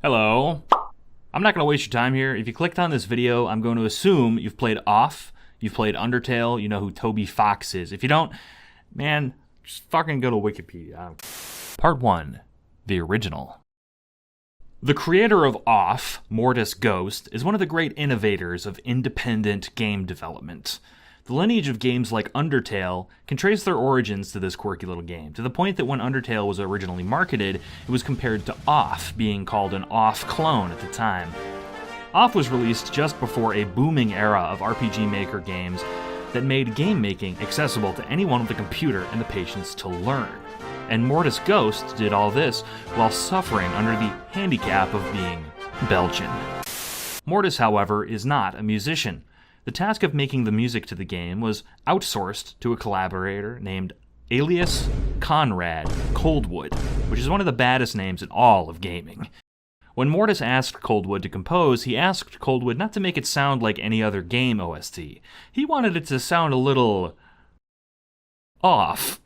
Hello. I'm not going to waste your time here. If you clicked on this video, I'm going to assume you've played Off, you've played Undertale, you know who Toby Fox is. If you don't, man, just fucking go to Wikipedia. Part 1. The Original. The creator of Off, Mortis Ghost, is one of the great innovators of independent game development. The lineage of games like Undertale can trace their origins to this quirky little game, to the point that when Undertale was originally marketed, it was compared to Off, being called an Off clone at the time. Off was released just before a booming era of RPG Maker games that made game making accessible to anyone with a computer and the patience to learn. And Mortis Ghost did all this while suffering under the handicap of being Belgian. Mortis, however, is not a musician. The task of making the music to the game was outsourced to a collaborator named Alias Conrad Coldwood, which is one of the baddest names in all of gaming. When Mortis asked Coldwood to compose, he asked Coldwood not to make it sound like any other game OST. He wanted it to sound a little off.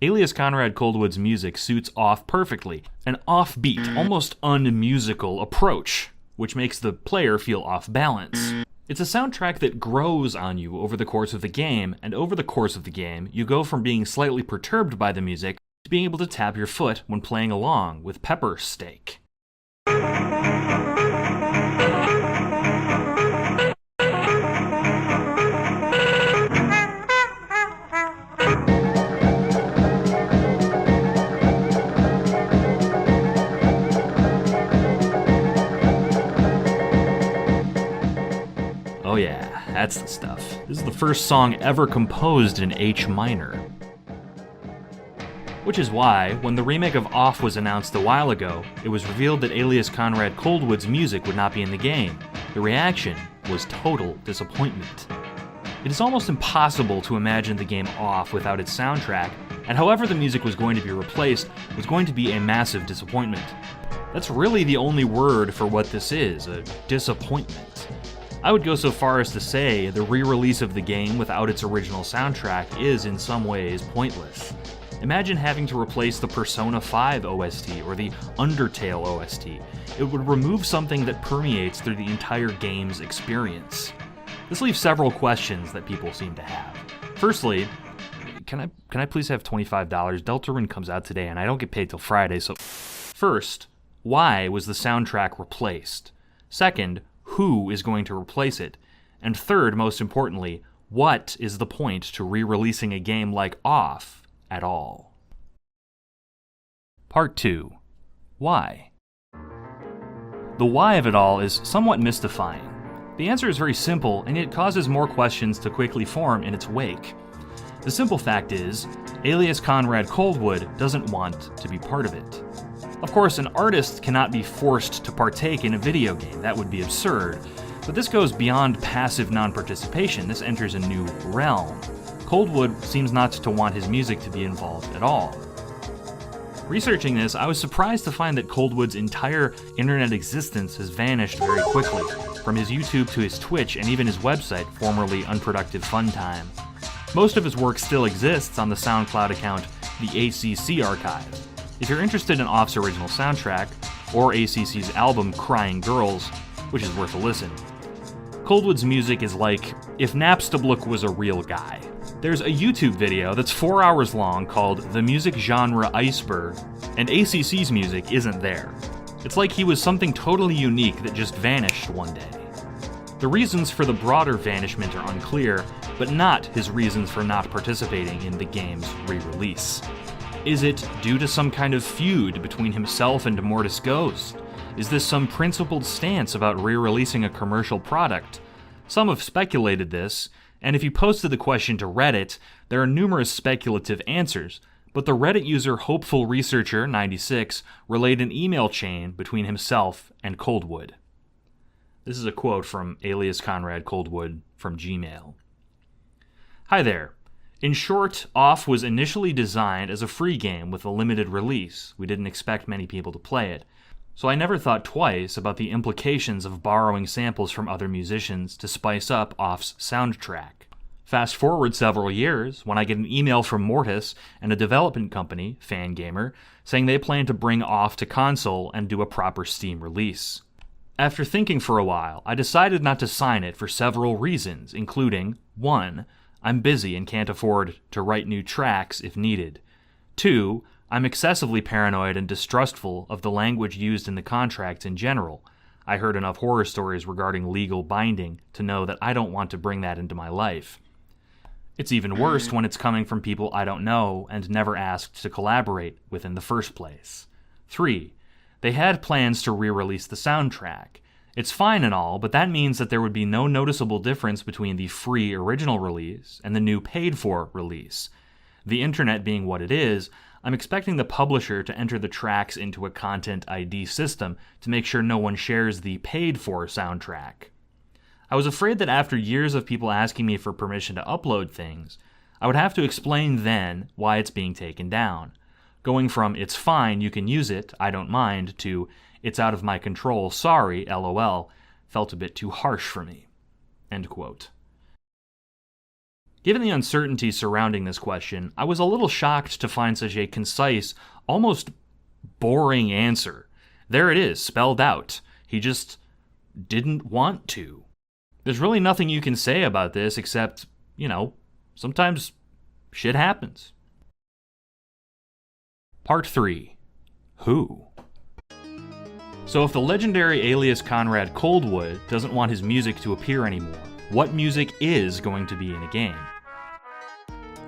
Alias Conrad Coldwood's music suits Off perfectly, an offbeat, almost unmusical approach, which makes the player feel off balance. It's a soundtrack that grows on you over the course of the game, and over the course of the game, you go from being slightly perturbed by the music to being able to tap your foot when playing along with Pepper Steak. Oh yeah, that's the stuff. This is the first song ever composed in H minor. Which is why, when the remake of Off was announced a while ago, it was revealed that Alias Conrad Coldwood's music would not be in the game. The reaction was total disappointment. It is almost impossible to imagine the game Off without its soundtrack, and however the music was going to be replaced was going to be a massive disappointment. That's really the only word for what this is, a disappointment. I would go so far as to say the re-release of the game without its original soundtrack is in some ways pointless. Imagine having to replace the Persona 5 OST or the Undertale OST. It would remove something that permeates through the entire game's experience. This leaves several questions that people seem to have. Firstly, can I please have $25? Deltarune comes out today and I don't get paid till Friday, so... First, why was the soundtrack replaced? Second, who is going to replace it? And third, most importantly, what is the point to re-releasing a game like Off at all? Part 2. Why? The why of it all is somewhat mystifying. The answer is very simple, and yet causes more questions to quickly form in its wake. The simple fact is, Alias Conrad Coldwood doesn't want to be part of it. Of course, an artist cannot be forced to partake in a video game. That would be absurd. But this goes beyond passive non-participation. This enters a new realm. Coldwood seems not to want his music to be involved at all. Researching this, I was surprised to find that Coldwood's entire internet existence has vanished very quickly, from his YouTube to his Twitch and even his website, formerly Unproductive Fun Time. Most of his work still exists on the SoundCloud account, the ACC Archive. If you're interested in Off's original soundtrack, or ACC's album Crying Girls, which is worth a listen, Coldwood's music is like if Napstablook was a real guy. There's a YouTube video that's 4 hours long called The Music Genre Iceberg, and ACC's music isn't there. It's like he was something totally unique that just vanished one day. The reasons for the broader vanishment are unclear, but not his reasons for not participating in the game's re-release. Is it due to some kind of feud between himself and Mortis Ghost? Is this some principled stance about re-releasing a commercial product? Some have speculated this, and if you posted the question to Reddit, there are numerous speculative answers, but the Reddit user Hopeful Researcher 96 relayed an email chain between himself and Coldwood. This is a quote from Alias Conrad Coldwood from Gmail. Hi there. In short, Off was initially designed as a free game with a limited release. We didn't expect many people to play it. So I never thought twice about the implications of borrowing samples from other musicians to spice up Off's soundtrack. Fast forward several years, when I get an email from Mortis and a development company, Fangamer, saying they plan to bring Off to console and do a proper Steam release. After thinking for a while, I decided not to sign it for several reasons, including 1. I'm busy and can't afford to write new tracks if needed. 2. I'm excessively paranoid and distrustful of the language used in the contracts in general. I heard enough horror stories regarding legal binding to know that I don't want to bring that into my life. It's even worse when it's coming from people I don't know and never asked to collaborate with in the first place. 3. They had plans to re-release the soundtrack. It's fine and all, but that means that there would be no noticeable difference between the free original release and the new paid-for release. The internet being what it is, I'm expecting the publisher to enter the tracks into a Content ID system to make sure no one shares the paid-for soundtrack. I was afraid that after years of people asking me for permission to upload things, I would have to explain then why it's being taken down. Going from "it's fine, you can use it, I don't mind" to "it's out of my control, sorry, LOL," felt a bit too harsh for me. End quote. Given the uncertainty surrounding this question, I was a little shocked to find such a concise, almost boring answer. There it is, spelled out. He just didn't want to. There's really nothing you can say about this except, sometimes shit happens. Part 3. Who? So if the legendary alias Conrad Coldwood doesn't want his music to appear anymore, what music is going to be in a game?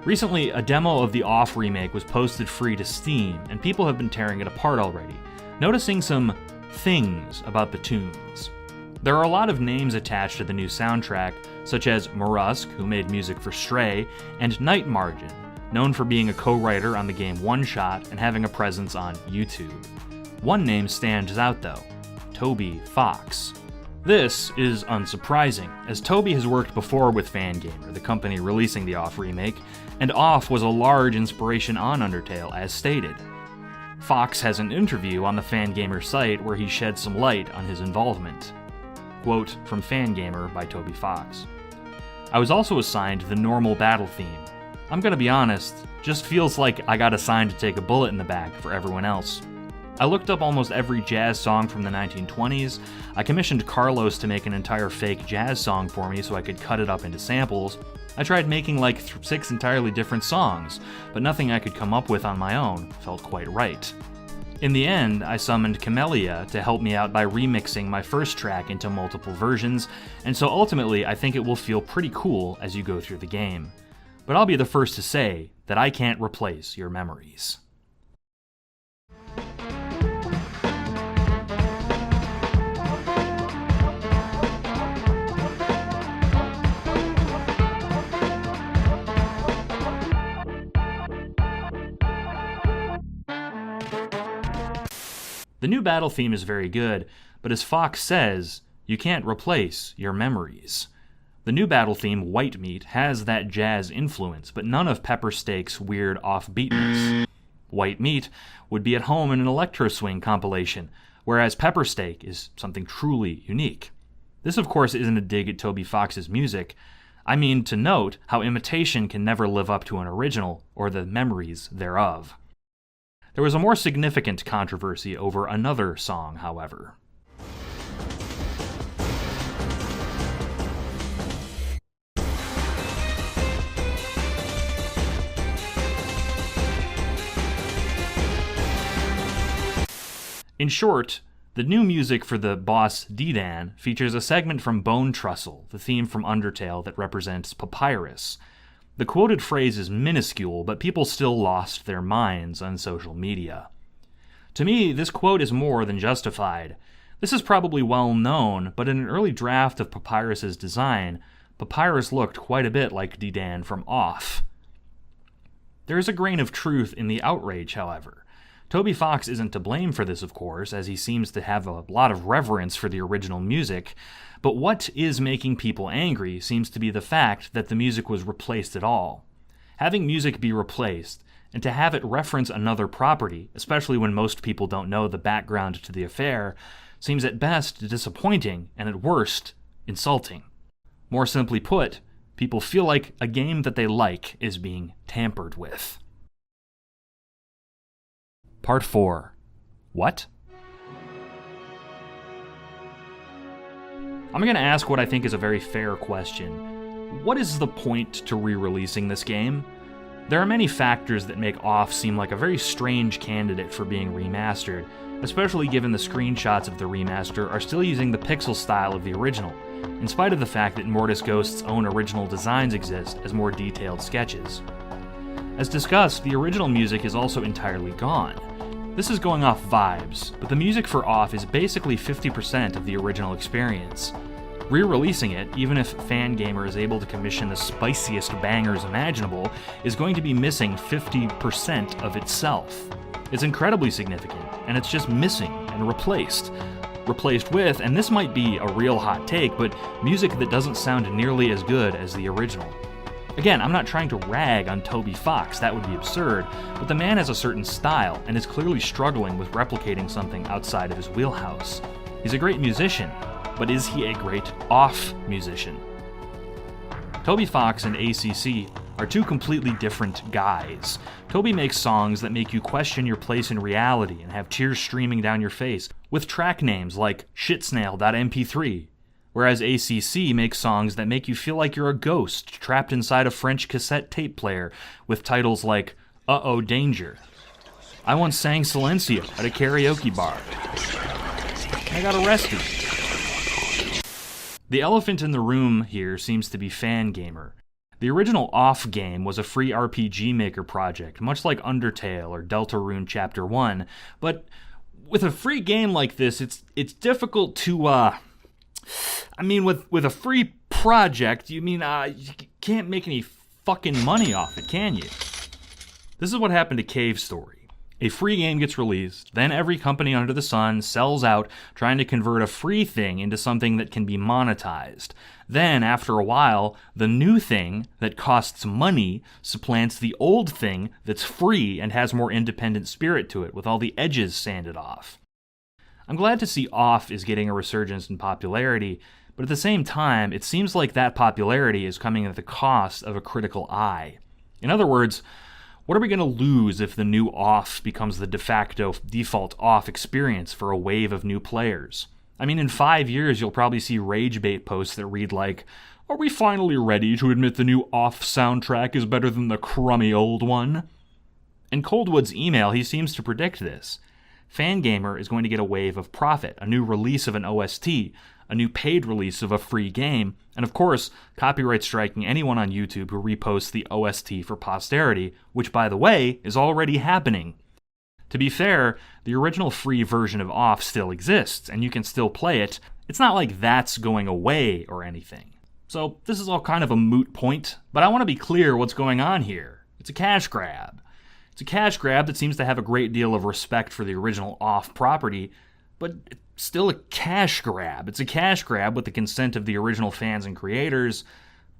Recently, a demo of the Off remake was posted free to Steam, and people have been tearing it apart already, noticing some things about the tunes. There are a lot of names attached to the new soundtrack, such as Morusk, who made music for Stray, and Night Margin, known for being a co-writer on the game One Shot and having a presence on YouTube. One name stands out though, Toby Fox. This is unsurprising, as Toby has worked before with Fangamer, the company releasing the Off remake, and Off was a large inspiration on Undertale, as stated. Fox has an interview on the Fangamer site where he sheds some light on his involvement. Quote from Fangamer by Toby Fox. I was also assigned the normal battle theme. I'm gonna be honest, just feels like I got assigned to take a bullet in the back for everyone else. I looked up almost every jazz song from the 1920s, I commissioned Carlos to make an entire fake jazz song for me so I could cut it up into samples. I tried making like 6 entirely different songs, but nothing I could come up with on my own felt quite right. In the end, I summoned Camellia to help me out by remixing my first track into multiple versions, and so ultimately I think it will feel pretty cool as you go through the game. But I'll be the first to say that I can't replace your memories. The new battle theme is very good, but as Fox says, you can't replace your memories. The new battle theme, White Meat, has that jazz influence, but none of Pepper Steak's weird offbeatness. White Meat would be at home in an electro swing compilation, whereas Pepper Steak is something truly unique. This, of course, isn't a dig at Toby Fox's music. I mean to note how imitation can never live up to an original, or the memories thereof. There was a more significant controversy over another song, however. In short, the new music for the boss Dedan features a segment from Bone Trussell, the theme from Undertale that represents Papyrus. The quoted phrase is minuscule, but people still lost their minds on social media. To me, this quote is more than justified. This is probably well known, but in an early draft of Papyrus's design, Papyrus looked quite a bit like Dedan from Off. There is a grain of truth in the outrage, however. Toby Fox isn't to blame for this, of course, as he seems to have a lot of reverence for the original music, but what is making people angry seems to be the fact that the music was replaced at all. Having music be replaced, and to have it reference another property, especially when most people don't know the background to the affair, seems at best disappointing and at worst insulting. More simply put, people feel like a game that they like is being tampered with. Part 4. What? I'm going to ask what I think is a very fair question. What is the point to re-releasing this game? There are many factors that make Off seem like a very strange candidate for being remastered, especially given the screenshots of the remaster are still using the pixel style of the original, in spite of the fact that Mortis Ghost's own original designs exist as more detailed sketches. As discussed, the original music is also entirely gone. This is going off vibes, but the music for Off is basically 50% of the original experience. Re-releasing it, even if Fangamer is able to commission the spiciest bangers imaginable, is going to be missing 50% of itself. It's incredibly significant, and it's just missing and replaced. Replaced with, and this might be a real hot take, but music that doesn't sound nearly as good as the original. Again, I'm not trying to rag on Toby Fox, that would be absurd, but the man has a certain style and is clearly struggling with replicating something outside of his wheelhouse. He's a great musician, but is he a great off musician? Toby Fox and ACC are two completely different guys. Toby makes songs that make you question your place in reality and have tears streaming down your face, with track names like shitsnail.mp3, whereas ACC makes songs that make you feel like you're a ghost trapped inside a French cassette tape player with titles like Uh-Oh Danger. I once sang Silencio at a karaoke bar. I got arrested. The elephant in the room here seems to be Fangamer. The original Off game was a free RPG Maker project, much like Undertale or Deltarune Chapter 1, but with a free game like this, it's difficult to, with a free project, you can't make any fucking money off it, can you? This is what happened to Cave Story. A free game gets released, then every company under the sun sells out, trying to convert a free thing into something that can be monetized. Then, after a while, the new thing that costs money supplants the old thing that's free and has more independent spirit to it, with all the edges sanded off. I'm glad to see Off is getting a resurgence in popularity, but at the same time, it seems like that popularity is coming at the cost of a critical eye. In other words, what are we going to lose if the new Off becomes the de facto default Off experience for a wave of new players? In 5 years, you'll probably see rage bait posts that read like, "Are we finally ready to admit the new Off soundtrack is better than the crummy old one?" In Coldwood's email, he seems to predict this. Fangamer is going to get a wave of profit, a new release of an OST, a new paid release of a free game, and of course, copyright striking anyone on YouTube who reposts the OST for posterity, which, by the way, is already happening. To be fair, the original free version of Off still exists, and you can still play it. It's not like that's going away or anything. So this is all kind of a moot point, but I want to be clear what's going on here. It's a cash grab. It's a cash grab that seems to have a great deal of respect for the original Off property, but it's still a cash grab. It's a cash grab with the consent of the original fans and creators,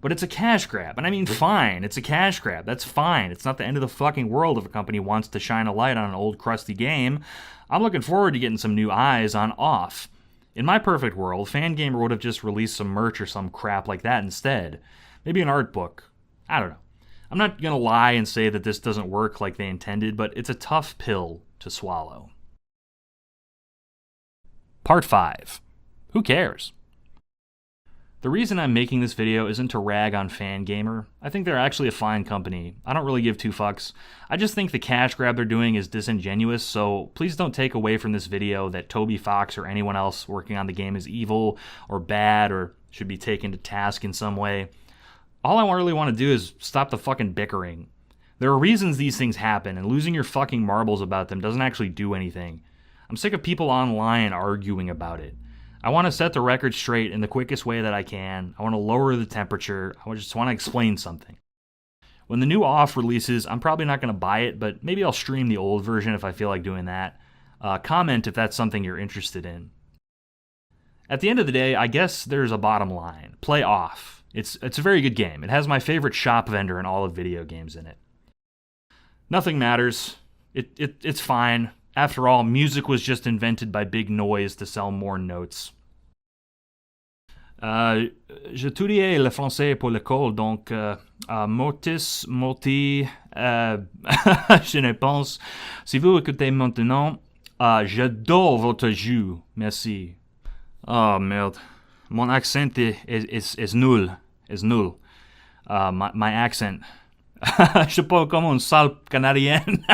but it's a cash grab. And fine, it's a cash grab. That's fine. It's not the end of the fucking world if a company wants to shine a light on an old crusty game. I'm looking forward to getting some new eyes on Off. In my perfect world, Fangamer would have just released some merch or some crap like that instead. Maybe an art book. I don't know. I'm not going to lie and say that this doesn't work like they intended, but it's a tough pill to swallow. Part 5. Who cares? The reason I'm making this video isn't to rag on Fangamer. I think they're actually a fine company. I don't really give two fucks. I just think the cash grab they're doing is disingenuous, so please don't take away from this video that Toby Fox or anyone else working on the game is evil or bad or should be taken to task in some way. All I really want to do is stop the fucking bickering. There are reasons these things happen, and losing your fucking marbles about them doesn't actually do anything. I'm sick of people online arguing about it. I want to set the record straight in the quickest way that I can. I want to lower the temperature. I just want to explain something. When the new Off releases, I'm probably not going to buy it, but maybe I'll stream the old version if I feel like doing that. Comment if that's something you're interested in. At the end of the day, I guess there's a bottom line. Play Off. It's a very good game. It has my favorite shop vendor in all of video games in it. Nothing matters. It's fine. After all, music was just invented by Big Noise to sell more notes. J'étudiais le français pour l'école, donc mortis, morti, je ne pense. Si vous écoutez maintenant, j'adore votre jus, merci. Oh merde, mon accent est nul, est nul. My accent. Je parle comme une sale canadienne.